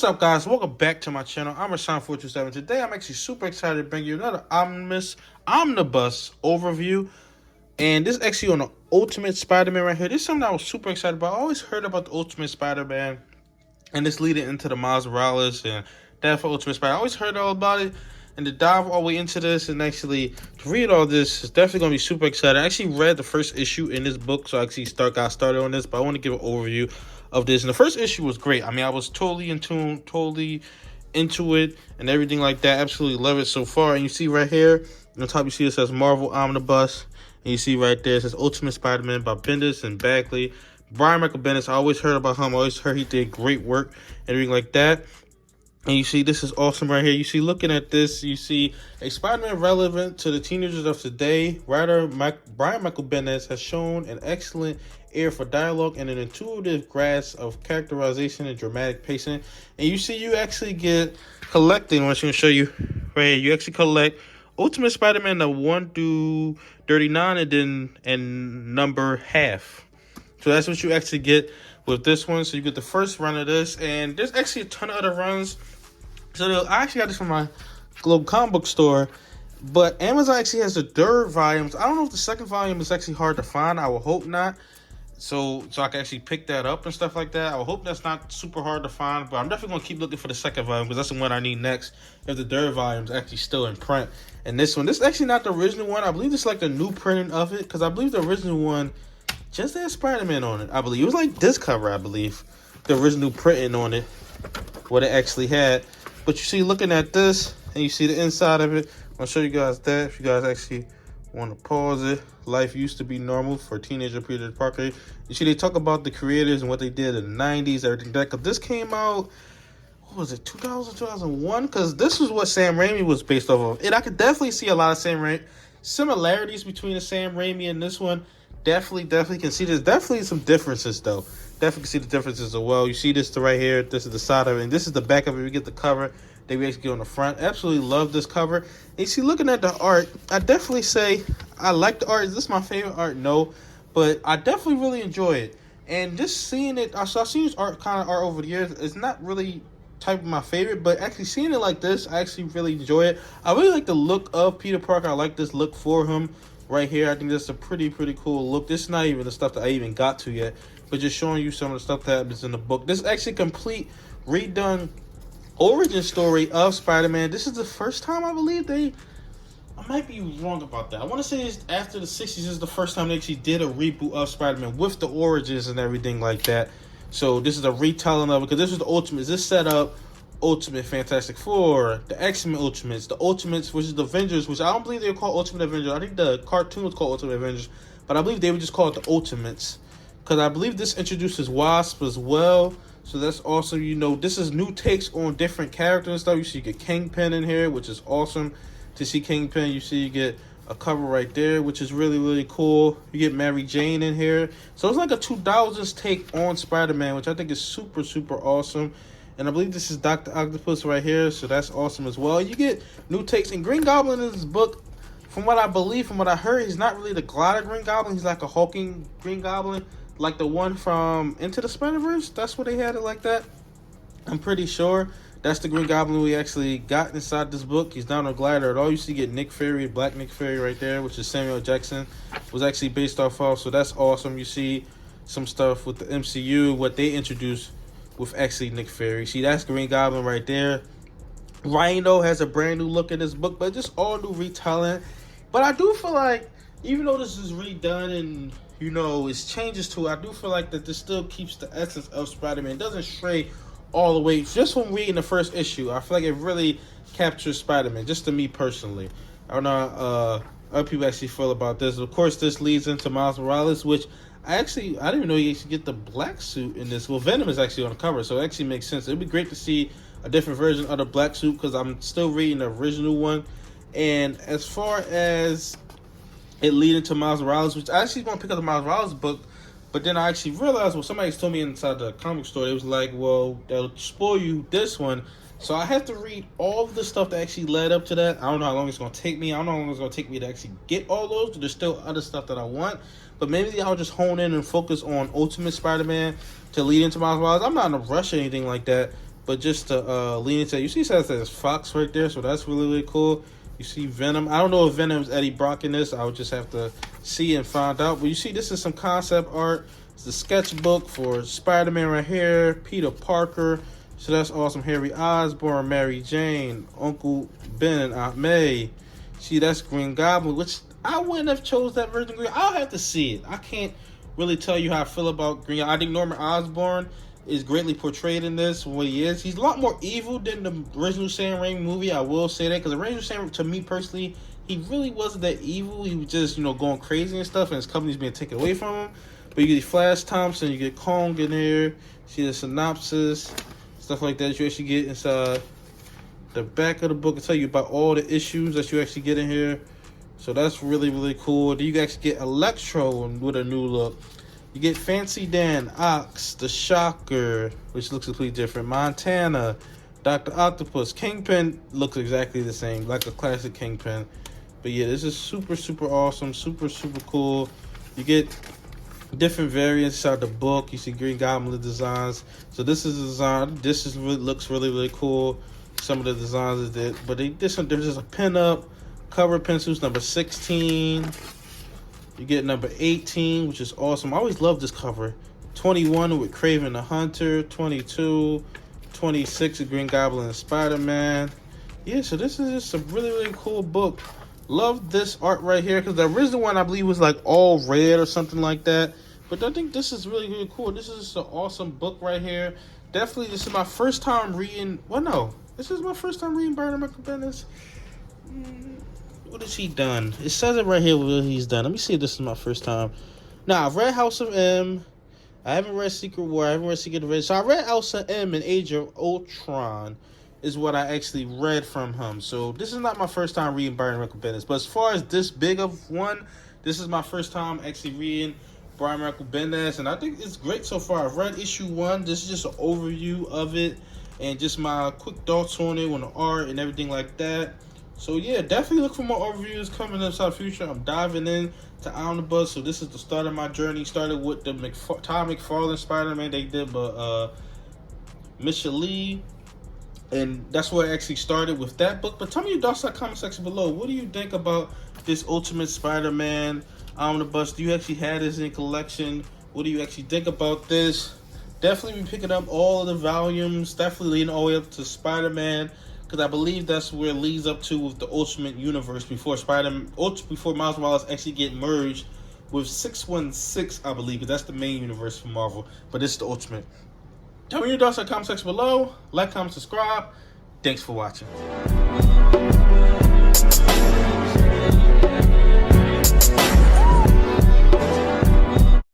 What's up, guys? Welcome back to my channel. I'm Rashawn427. Today, I'm actually super excited to bring you another Omnibus overview. And this is actually on the Ultimate Spider-Man right here. This is something I was super excited about. I always heard about the Ultimate Spider-Man, and this leading into the Miles Morales and that for Ultimate Spider. I always heard all about it, and to dive all the way into this and actually to read all this is definitely going to be super exciting. I actually read the first issue in this book, so I actually got started on this, but I want to give an overview of this. And the first issue was great. I mean, I was totally in tune, totally into it, and everything like that. Absolutely love it so far. And you see right here, on the top, you see it says Marvel Omnibus. And you see right there, it says Ultimate Spider-Man by Bendis and Bagley. Brian Michael Bendis, I always heard about him. I always heard he did great work and everything like that. And you see, this is awesome right here. You see, looking at this, you see a Spider-Man relevant to the teenagers of today. Writer Brian Michael Bendis has shown an excellent ear for dialogue and an intuitive grasp of characterization and dramatic pacing. And you see, you actually get collecting, which I'm going to show you right here. You actually collect Ultimate Spider-Man the 1 through 39 and number half. So that's what you actually get with this one. So you get the first run of this, and there's actually a ton of other runs. So I actually got this from my Globe comic book store, but Amazon actually has the third volumes. I don't know if the second volume is actually hard to find. I will hope not. So I can actually pick that up and stuff like that. I will hope that's not super hard to find, but I'm definitely gonna keep looking for the second volume because that's the one I need next. If the third volume is actually still in print, and this is actually not the original one. I believe it's like the new printing of it, because I believe the original one just had Spider-Man on it. I believe it was like this cover. I believe the original printing on it, what it actually had. But you see, looking at this, and you see the inside of it. I'll show you guys that if you guys actually want to pause it. Life used to be normal for teenager Peter Parker. You see, they talk about the creators and what they did in the 90s, everything that. Because this came out, what was it, 2000, 2001? Because this was what Sam Raimi was based off of. And I could definitely see a lot of similarities between the Sam Raimi and this one. Definitely can see there's definitely some differences, though. Definitely can see the differences as well. You see this right here. This is the side of it, and this is the back of it. We get the cover. They actually get on the front. Absolutely love this cover. And you see, looking at the art, I definitely say I like the art. Is this my favorite art? No, but I definitely really enjoy it. And just seeing it, so I've seen this kind of art over the years. It's not really type of my favorite, but actually seeing it like this, I actually really enjoy it. I really like the look of Peter Parker. I like this look for him right here. I think that's a pretty cool look. This is not even the stuff that I even got to yet, but just showing you some of the stuff that is in the book. This is actually complete redone origin story of Spider-Man. This is the first time, I believe, I might be wrong about that. I want to say it's after the 60s is the first time they actually did a reboot of Spider-Man with the origins and everything like that. So this is a retelling of it, because this was the Ultimates. This set up Ultimate Fantastic Four, the X-Men Ultimates, the Ultimates, which is the Avengers, which I don't believe they were called Ultimate Avengers. I think the cartoon was called Ultimate Avengers, but I believe they would just call it the Ultimates, because I believe this introduces Wasp as well. So that's also, you know, this is new takes on different characters and stuff. You see, you get Kingpin in here, which is awesome to see Kingpin. You see, you get a cover right there, which is really cool. You get Mary Jane in here. So it's like a 2000s take on Spider-Man, which I think is super awesome. And I believe this is Dr. Octopus right here, so that's awesome as well. You get new takes. And Green Goblin in this book, from what I believe, from what I heard, he's not really the glider Green Goblin. He's like a hulking Green Goblin, like the one from Into the Spider-Verse. That's what they had it like that. I'm pretty sure that's the Green Goblin we actually got inside this book. He's not a glider at all. You see, get Nick Fury, Black Nick Fury right there, which is Samuel Jackson, was actually based off of. So that's awesome. You see some stuff with the MCU, what they introduced with actually Nick Fury. See, that's Green Goblin right there. Rhino has a brand new look in this book, but just all new retelling. But I do feel like, even though this is redone and, you know, it's changes to it, I do feel like that this still keeps the essence of Spider-Man. It doesn't stray all the way. Just from reading the first issue, I feel like it really captures Spider-Man, just to me personally. I don't know other people actually feel about this. Of course, this leads into Miles Morales, which I didn't even know you actually get the black suit in this. Well, Venom is actually on the cover, so it actually makes sense. It'd be great to see a different version of the black suit, because I'm still reading the original one. And as far as it leading to Miles Morales, which I actually want to pick up the Miles Morales book, but then I actually realized, well, somebody told me inside the comic store, it was like, well, they'll spoil you this one. So I have to read all of the stuff that actually led up to that. I don't know how long it's going to take me. I don't know how long it's going to take me to actually get all those. There's still other stuff that I want. But maybe I'll just hone in and focus on Ultimate Spider-Man to lead into Miles Morales. I'm not in a rush or anything like that. But just to lean into, you see it says there's Fox right there, so that's really, really cool. You see Venom. I don't know if Venom's Eddie Brock in this. I would just have to see and find out. But you see this is some concept art. It's the sketchbook for Spider-Man right here. Peter Parker. So that's awesome. Harry Osborn, Mary Jane, Uncle Ben, and Aunt May. See, that's Green Goblin, which I wouldn't have chose that version of Green. I'll have to see it. I can't really tell you how I feel about Green. I think Norman Osborn is greatly portrayed in this, what he is. He's a lot more evil than the original Sam Raimi movie, I will say that, because the original Sam, to me personally, he really wasn't that evil. He was just, going crazy and stuff, and his company's being taken away from him. But you get Flash Thompson, you get Kong in here, see the synopsis, stuff like that you actually get inside the back of the book. It'll tell you about all the issues that you actually get in here. So that's really, really cool. Then you actually get Electro with a new look. You get Fancy Dan, Ox, The Shocker, which looks completely different, Montana, Dr. Octopus. Kingpin looks exactly the same, like a classic Kingpin. But yeah, this is super, super awesome, super, super cool. You get different variants inside the book. You see Green Goblin designs. So this is a design. This is really, looks really, really cool. Some of the designs is that, but there's just a pin-up, cover pencils, number 16. You get number 18, which is awesome. I always love this cover. 21 with Kraven the Hunter. 22, 26 with Green Goblin and Spider-Man. Yeah, so this is just a really, really cool book. Love this art right here, because the original one, I believe, was like all red or something like that. But I think this is really, really cool. This is just an awesome book right here. Definitely, this is my first time reading. Well, no. This is my first time reading Brian Michael Bendis. What has he done? It says it right here what he's done. Let me see if this is my first time. Now, I've read House of M. I haven't read Secret War. I haven't read Secret Invasion. So I read House of M and Age of Ultron is what I actually read from him. So this is not my first time reading Brian Michael Bendis. But as far as this big of one, this is my first time actually reading Brian Michael Bendis. And I think it's great so far. I've read issue 1. This is just an overview of it. And just my quick thoughts on it, on the art and everything like that. So yeah, definitely look for more overviews coming up in the future. I'm diving in to Omnibus, so this is the start of my journey. Started with the Todd McFarlane Spider-Man they did, but Misha Lee, and that's where I actually started with that book. But tell me your thoughts in the comment section below. What do you think about this Ultimate Spider-Man Omnibus? Do you actually have this in collection? What do you actually think about this? Definitely be picking up all of the volumes. Definitely leading all the way up to Spider-Man, because I believe that's where it leads up to with the Ultimate Universe before before Miles Morales actually get merged with 616, I believe, because that's the main universe for Marvel. But this is the Ultimate. Tell me your thoughts in the comment section below. Like, comment, subscribe. Thanks for watching.